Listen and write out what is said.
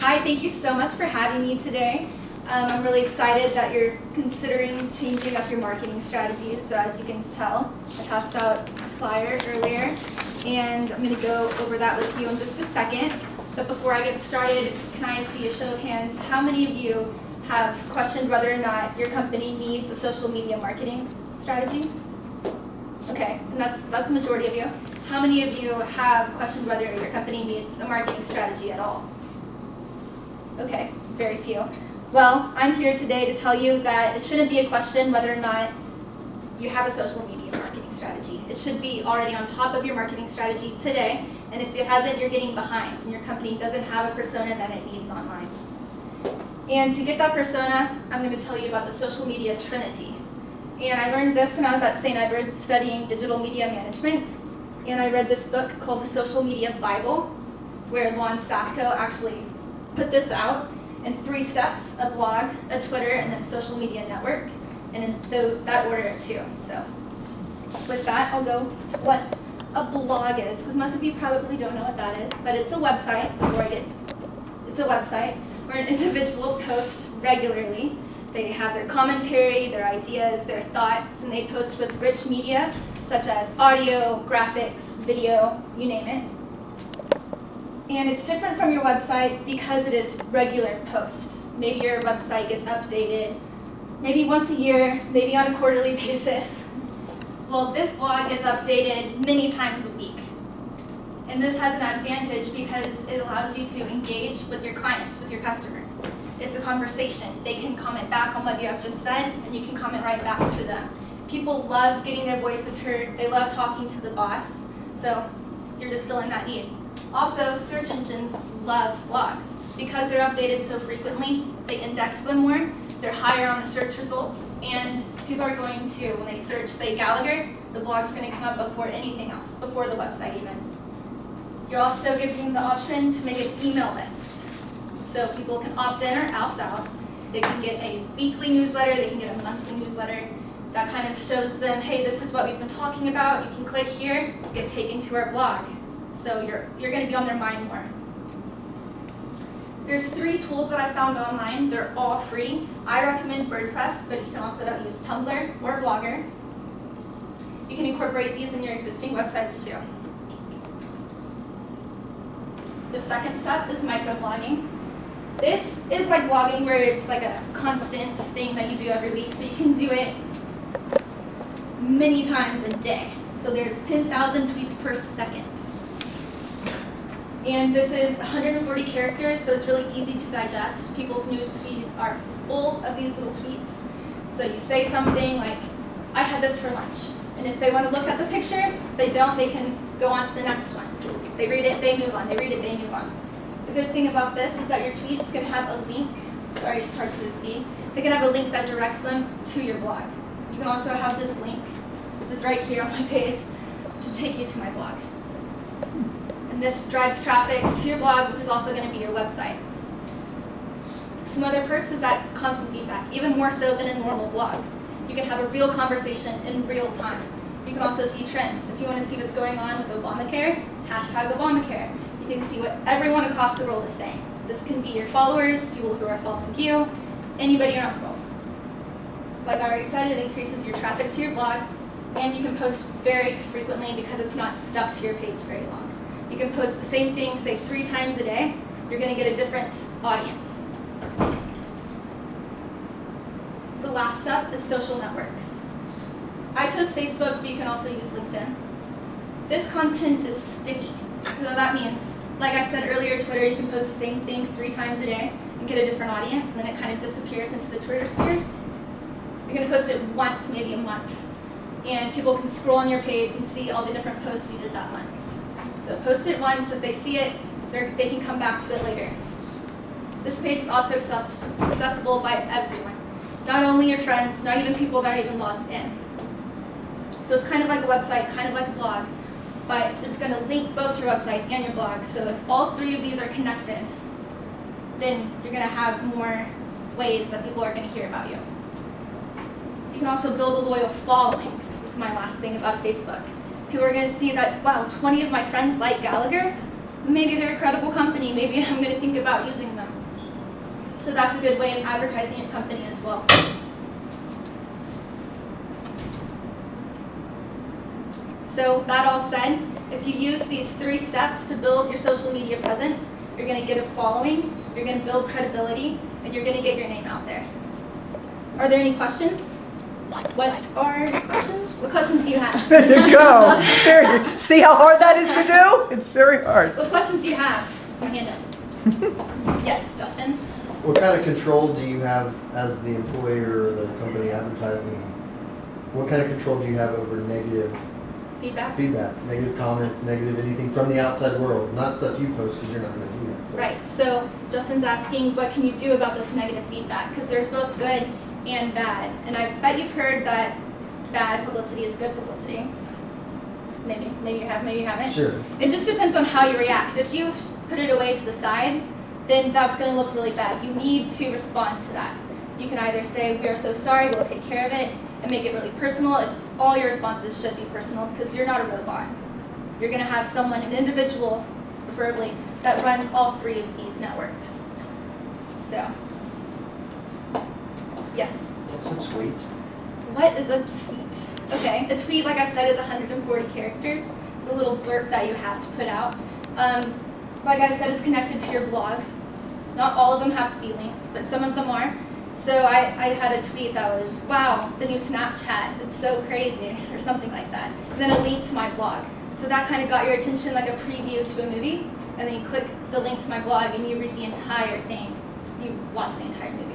Hi, thank you so much for having me today. I'm really excited that you're considering changing up your marketing strategies. So as you can tell, I passed out a flyer earlier, and I'm going to go over that with you in just a second. But before I get started, can I see a show of hands? How many of you have questioned whether or not your company needs a social media marketing strategy? Okay, and that's a majority of you. How many of you have questioned whether your company needs a marketing strategy at all? Okay, very few. Well, I'm here today to tell you that it shouldn't be a question whether or not you have a social media marketing strategy. It should be already on top of your marketing strategy today, and if it hasn't, you're getting behind, and your company doesn't have a persona that it needs online. And to get that persona, I'm going to tell you about the social media trinity. And I learned this when I was at St. Edward studying digital media management, and I read this book called The Social Media Bible, where Lon Safko actually put this out in 3 steps: a blog, a Twitter, and then a social media network, and in that order too. So with that, I'll go to what a blog is, because most of you probably don't know what that is, but it's a website. It's a website where an individual posts regularly. They have their commentary, their ideas, their thoughts, and they post with rich media such as audio, graphics, video, you name it. And it's different from your website because it is regular posts. Maybe your website gets updated maybe once a year, maybe on a quarterly basis. Well, this blog gets updated many times a week. And this has an advantage because it allows you to engage with your clients, with your customers. It's a conversation. They can comment back on what you have just said, and you can comment right back to them. People love getting their voices heard. They love talking to the boss. So you're just filling that need. Also, search engines love blogs. Because they're updated so frequently, they index them more, they're higher on the search results, and people are going to, when they search, say, Gallagher, the blog's going to come up before anything else, before the website even. You're also giving the option to make an email list. So people can opt in or opt out. They can get a weekly newsletter, they can get a monthly newsletter. That kind of shows them, hey, this is what we've been talking about. You can click here, get taken to our blog. So you're going to be on their mind more. There's 3 tools that I found online. They're all free. I recommend WordPress, but you can also use Tumblr or Blogger. You can incorporate these in your existing websites too. The second step is microblogging. This is like blogging where it's like a constant thing that you do every week, but you can do it many times a day. So there's 10,000 tweets per second. And this is 140 characters, so it's really easy to digest. People's news feed are full of these little tweets. So you say something like, I had this for lunch. And if they want to look at the picture, if they don't, they can go on to the next one. They read it, they move on. They read it, they move on. The good thing about this is that your tweets can have a link. Sorry, it's hard to see. They can have a link that directs them to your blog. You can also have this link, which is right here on my page, to take you to my blog. And this drives traffic to your blog, which is also going to be your website. Some other perks is that constant feedback, even more so than a normal blog. You can have a real conversation in real time. You can also see trends. If you want to see what's going on with Obamacare, hashtag Obamacare. You can see what everyone across the world is saying. This can be your followers, people who are following you, anybody around the world. Like I already said, it increases your traffic to your blog, and you can post very frequently because it's not stuck to your page very long. You can post the same thing, say 3 times a day. You're going to get a different audience. The last step is social networks. I chose Facebook, but you can also use LinkedIn. This content is sticky. So that means, like I said earlier, Twitter, you can post the same thing 3 times a day and get a different audience, and then it kind of disappears into the Twitter sphere. You're going to post it once, maybe a month, and people can scroll on your page and see all the different posts you did that month. So post it once. If they see it, they can come back to it later. This page is also accessible by everyone, not only your friends, not even people that are even logged in. So it's kind of like a website, kind of like a blog, but it's going to link both your website and your blog. So if all 3 of these are connected, then you're going to have more ways that people are going to hear about you. You can also build a loyal following. This is my last thing about Facebook. People are going to see that, wow, 20 of my friends like Gallagher. maybe they're a credible company, maybe I'm going to think about using them. So that's a good way of advertising your company as well. So that all said, if you use these 3 steps to build your social media presence, you're going to get a following, you're going to build credibility, and you're going to get your name out there. Are there any questions? What are questions? What questions do you have? There you go. There you, see how hard that is to do? It's very hard. What questions do you have? My hand up. Yes, Justin? What kind of control do you have as the employer or the company advertising? What kind of control do you have over negative Feedback? negative comments, negative anything from the outside world? Not stuff you post because you're not going to do that. Right, so Justin's asking, what can you do about this negative feedback? Because there's both good and bad. And I bet you've heard that bad publicity is good publicity. Maybe you have, maybe you haven't. Sure. It just depends on how you react. If you put it away to the side, then that's going to look really bad. You need to respond to that. You can either say, we are so sorry, we'll take care of it, and make it really personal. All your responses should be personal because you're not a robot. You're going to have someone, an individual, preferably, that runs all 3 of these networks. So, yes? What's a tweet? What is a tweet? Okay, a tweet, like I said, is 140 characters. It's a little blurb that you have to put out. Like I said, it's connected to your blog. Not all of them have to be linked, but some of them are. So I had a tweet that was, wow, the new Snapchat, it's so crazy, or something like that. And then a link to my blog. So that kind of got your attention, like a preview to a movie. And then you click the link to my blog and you read the entire thing. You watch the entire movie.